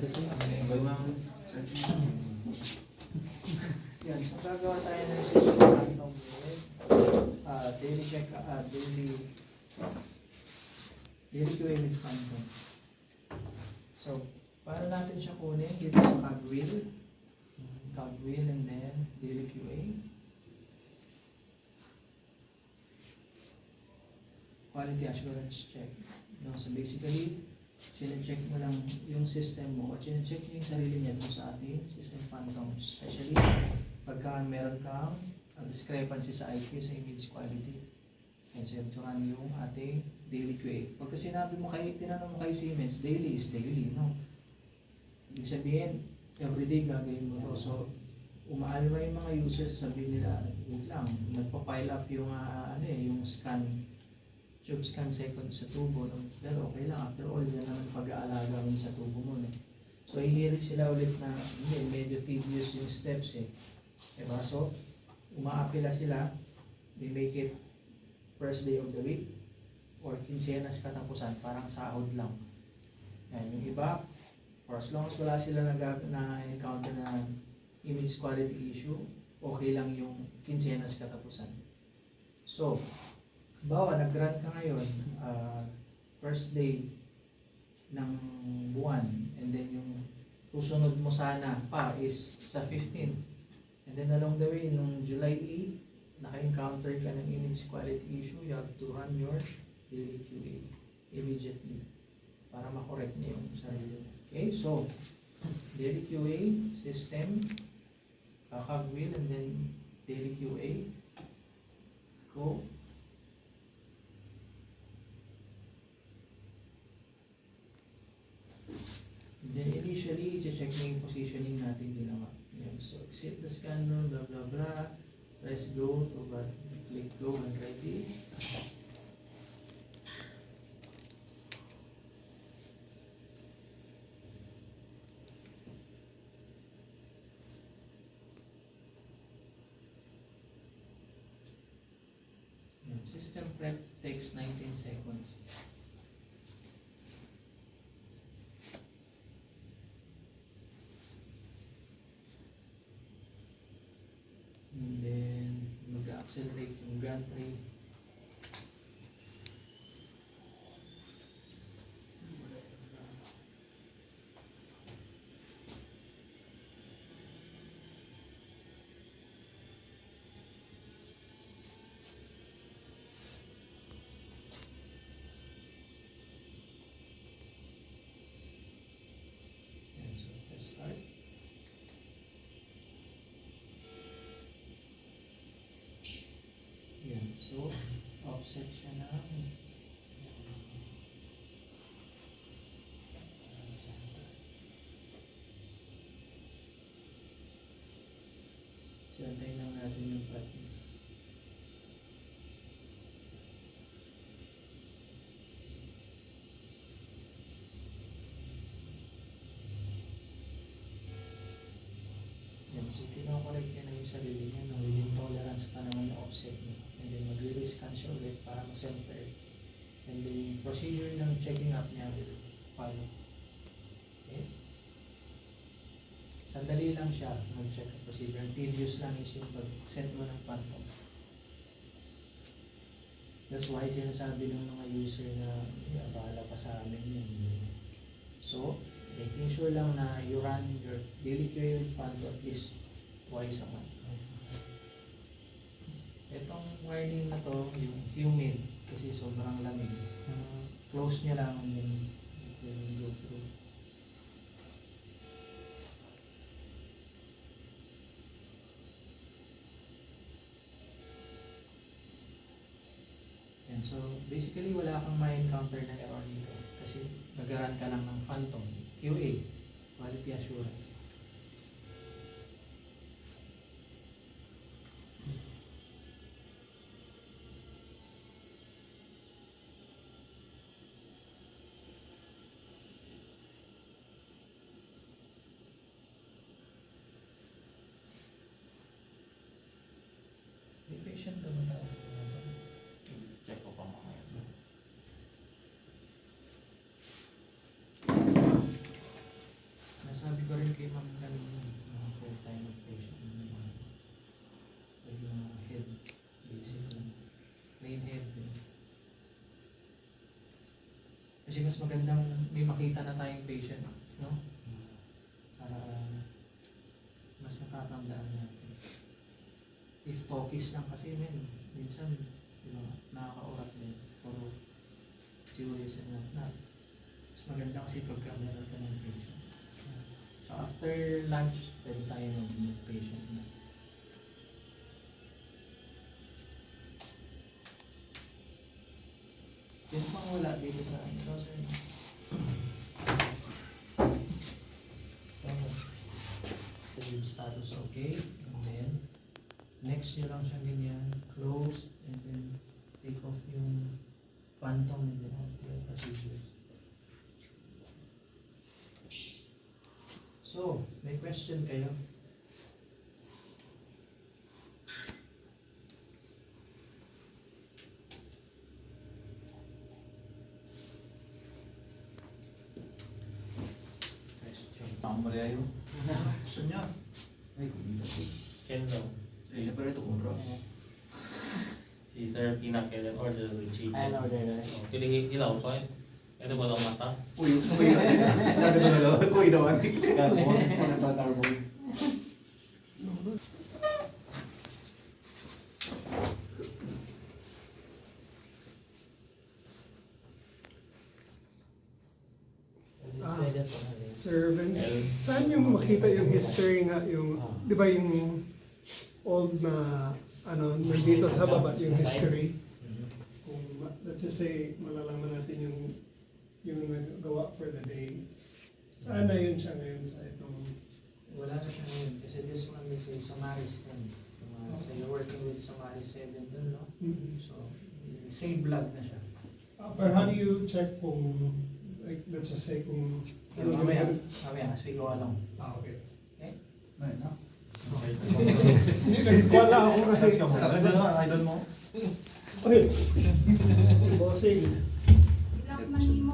Yan, so gagawa tayo ng system quantum with daily check, daily QA with quantum. So, para natin siya kunin dito sa cogwheel and then daily QA. Quality assurance check. No, so basically, check mo lang yung system mo o check mo yung sarili niya dun sa ating system quantum. Especially, pagka meron kang discrepancy sa IQ, sa image quality. And so, to run yung ating daily QA. Pagka sinabi mo tinanong mo kay Siemens, daily is daily, no? Ibig sabihin, everyday gagawin mo to. So, umaalma yung mga users, sabihin nila, wait lang, nagpa-pile up yung, yung tube scan second sa tubo. No? Pero okay lang, after all, yan naman pag-aalaga mo sa tubo mo. No? So, hihirit sila ulit na, medyo tedious yung steps eh. Diba? So, umaapila sila, they make it first day of the week, or kinsenas katapusan, parang sahod lang. Yan, yung iba, for as long as wala sila na-encounter na image quality issue, okay lang yung kinsenas katapusan. So, bawa nag-grant ka ngayon, first day ng buwan, and then yung susunod mo sana pa is sa 15. And then along the way, nung July 8, naka-encounter ka ng image quality issue, you have to run your daily QA immediately para makorek niya yung sarili. Okay, so daily QA, system, cogwheel, and then daily QA. Go. Then initially, i-check na yung positioning natin ginawa. Yan. So, exit the scanner, blah blah blah. Press go to click go and ready. Yan. System prep takes 19 seconds. And then mag-accelerate yung gantry. And so let's start. Yan. So, offset siya ng so, antayin lang natin yung pattern. Yan. So, kinokorek niya na yung sarili niya na within tolerance pa naman yung offset niya. And then magre-rescan siya ulit para ma-center. And then yung procedure ng checking up niya will follow. Okay? Sandali lang siya mag-check up procedure. Tedious lang is yung pag-set mo ng phantom. That's why sinasabi ng mga user na bahala pa sa amin yun. So, making sure lang na you run your daily QA with phantom at least twice a month. Itong warning na to, yung humid, kasi sobrang lamig. Close nyo lang and then it will go through. And so, basically wala kang ma-encounter na error dito kasi nag-run ka lang ng phantom, QA, quality assurance. May patient na ba tayo? Check ko pa mamaya. Kasi mas magandang may makita na tayong patient, no? Para mas natatandaan natin. If focus lang kasi, minsan, nakaka-urat din. Puro theories and whatnot. Mas maganda kasi pagka meron ka ng patient. So after lunch, pwede tayo mag-patient na. Yun pang wala dito sa ano, sir. So yung status okay. And then, next nyo lang siya ganyan, close, and then take off yung phantom and then anterior procedures. So, may question kayo? Question. Sampai ayo. Senyap. Kung hindi. Ken daw. Hindi pa rin ito kung bro. Si Sir pinakailan order with chicken. Ayun, order na rin. Oh, pili ilaw pa eh. Ito ba lang mata? Uy, sabi ko na lang. Uy, naman. Carbon. Ano ba carbon? Pwede po na rin. Sir Vince, saan yung makita yung history nga yung, di ba yung old na, ano, nandito sa baba yung history? Kung, let's just say, malalaman natin yung nagawa for the day. Saan na yun siya ngayon sa itong, Wala na siya ngayon kasi this one is a Somaris 10. So you're working with Somaris 7 dun, no? So, same blood na siya. but how do you check kung, like, let's just say kung, Mamaya, as we go along. okay. Ay, na. Hindi, nagwala ako kasi, Kasi ka mo. Idol mo. okay, si Bossing, Ilang man mo